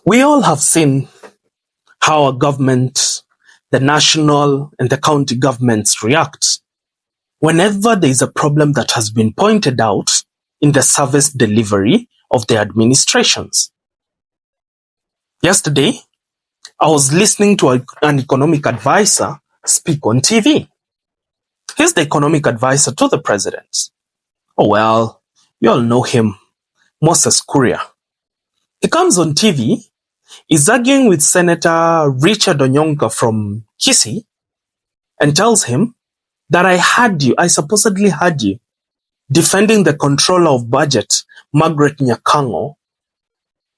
We all have seen how our government, the national and the county governments react whenever there is a problem that has been pointed out in the service delivery of the administrations. Yesterday, I was listening to an economic advisor speak on TV. He's the economic advisor to the president. Oh well, you all know him, Moses Kuria. He comes on TV, is arguing with Senator Richard Onyonka from Kisii and tells him that I supposedly heard you defending the controller of budget, Margaret Nyakango,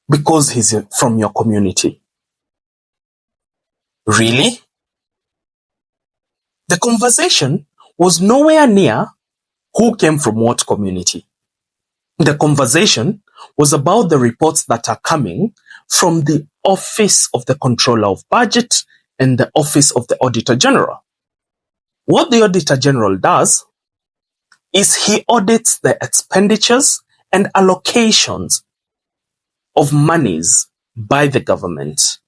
because he's from your community. Really? The conversation was nowhere near who came from what community. The conversation was about the reports that are coming from the Office of the Controller of Budget and the Office of the Auditor General. What the Auditor General does is he audits the expenditures and allocations of monies by the government.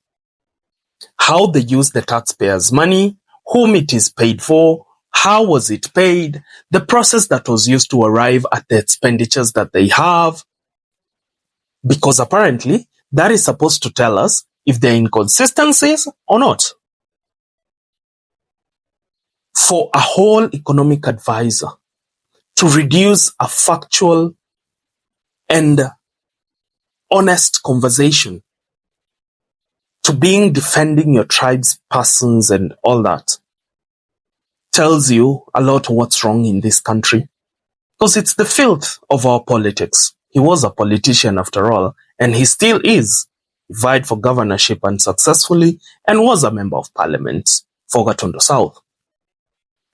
How they use the taxpayers' money, whom it is paid for, how was it paid, the process that was used to arrive at the expenditures that they have. Because apparently, that is supposed to tell us if there are inconsistencies or not. For a whole economic advisor to reduce a factual and honest conversation to being defending your tribe's persons and all that tells you a lot of what's wrong in this country. Because it's the filth of our politics. He was a politician after all, and he still is. He vied for governorship unsuccessfully and was a member of parliament for Gatundu South.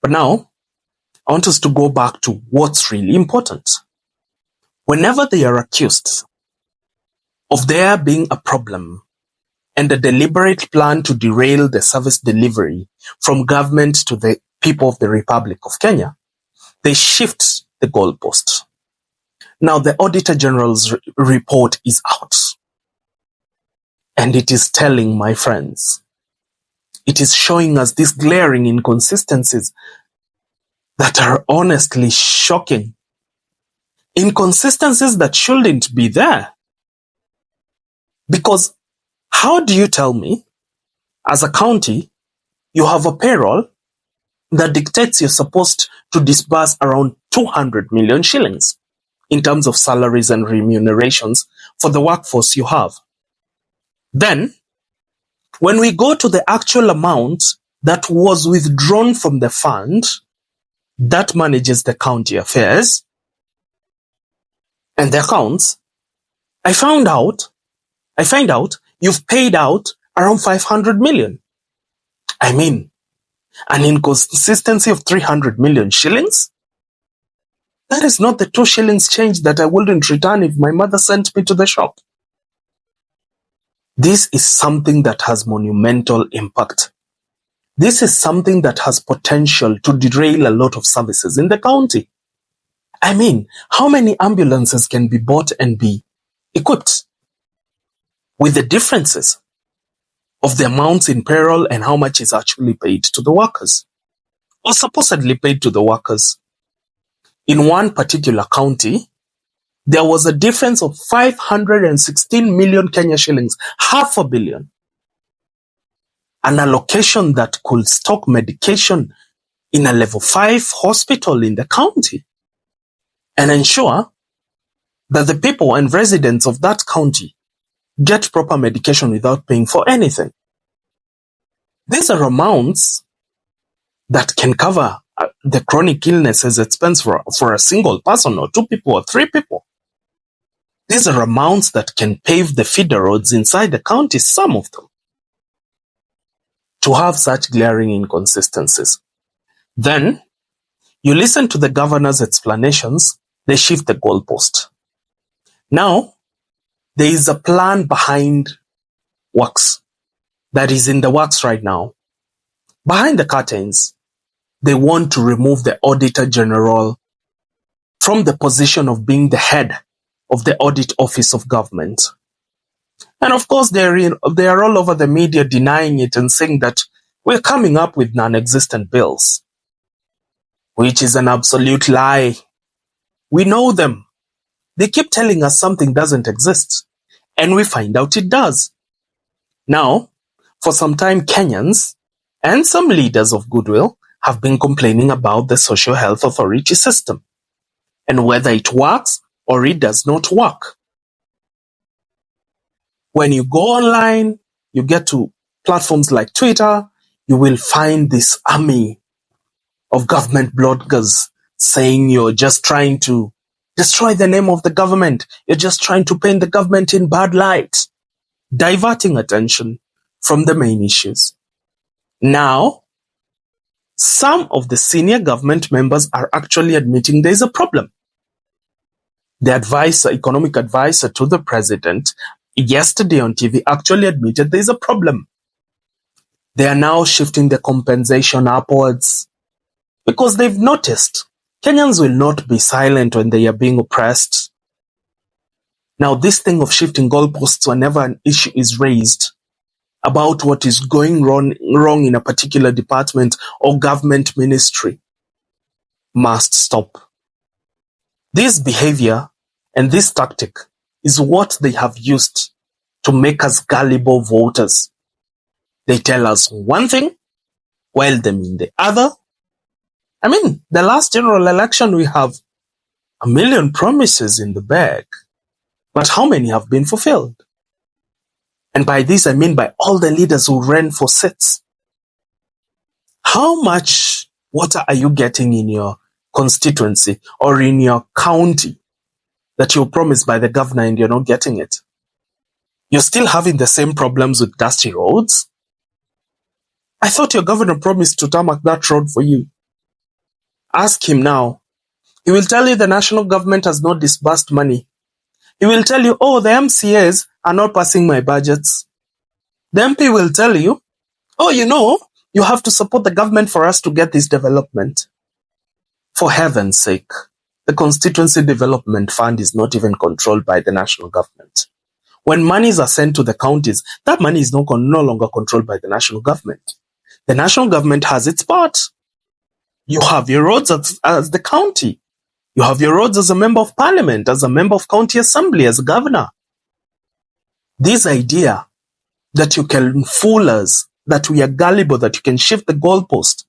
But now, I want us to go back to what's really important. Whenever they are accused of there being a problem and a deliberate plan to derail the service delivery from government to the people of the Republic of Kenya, they shift the goalpost. Now, the Auditor General's report is out. And it is telling, my friends, it is showing us these glaring inconsistencies that are honestly shocking. Inconsistencies that shouldn't be there. Because how do you tell me, as a county, you have a payroll that dictates you're supposed to disburse around 200 million shillings in terms of salaries and remunerations for the workforce you have? Then, when we go to the actual amount that was withdrawn from the fund that manages the county affairs and the accounts, I find out you've paid out around 500 million. I mean, an inconsistency of 300 million shillings? That is not the 2 shillings change that I wouldn't return if my mother sent me to the shop. This is something that has monumental impact. This is something that has potential to derail a lot of services in the county. I mean, how many ambulances can be bought and be equipped? With the differences of the amounts in payroll and how much is actually paid to the workers, or supposedly paid to the workers. In one particular county, there was a difference of 516 million Kenya shillings, $500 million. An allocation that could stock medication in a level 5 hospital in the county and ensure that the people and residents of that county get proper medication without paying for anything. These are amounts that can cover the chronic illnesses expense for a single person or 2 people or 3 people. These are amounts that can pave the feeder roads inside the county, some of them. To have such glaring inconsistencies. Then, you listen to the governor's explanations, they shift the goalpost. Now, there is a plan behind works that is in the works right now. Behind the curtains, they want to remove the Auditor General from the position of being the head of the Audit Office of Government And of course, they are all over the media denying it and saying that we're coming up with non-existent bills, which is an absolute lie. We know them. They keep telling us something doesn't exist, and we find out it does. Now, for some time, Kenyans and some leaders of goodwill have been complaining about the Social Health Authority system and whether it works or it does not work. When you go online, you get to platforms like Twitter, you will find this army of government bloggers saying you're just trying to destroy the name of the government. You're just trying to paint the government in bad light, diverting attention from the main issues. Now, some of the senior government members are actually admitting there's a problem. The economic advisor to the president, yesterday on TV actually admitted there's a problem. They are now shifting the compensation upwards because they've noticed Kenyans will not be silent when they are being oppressed. Now, this thing of shifting goalposts whenever an issue is raised about what is going wrong in a particular department or government ministry must stop. This behavior and this tactic is what they have used to make us gullible voters. They tell us one thing while they mean the other. I mean, the last general election, we have 1 million promises in the bag, but how many have been fulfilled? And by this, I mean by all the leaders who ran for seats. How much water are you getting in your constituency or in your county that you're promised by the governor and you're not getting it? You're still having the same problems with dusty roads? I thought your governor promised to tarmac that road for you. Ask him now. He will tell you the national government has not disbursed money. He will tell you, oh, the MCAs are not passing my budgets. The MP will tell you, oh, you have to support the government for us to get this development. For heaven's sake, the Constituency Development Fund is not even controlled by the national government. When monies are sent to the counties, that money is no longer controlled by the national government. The national government has its part. You have your roads as the county. You have your roads as a member of parliament, as a member of county assembly, as a governor. This idea that you can fool us, that we are gullible, that you can shift the goalpost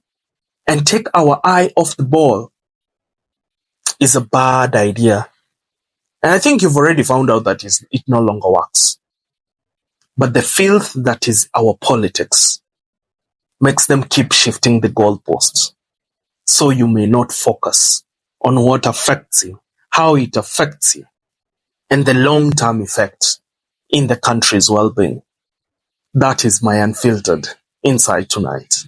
and take our eye off the ball is a bad idea. And I think you've already found out that it no longer works. But the filth that is our politics makes them keep shifting the goalposts, so you may not focus on what affects you, how it affects you, and the long-term effect in the country's well-being. That is my unfiltered insight tonight.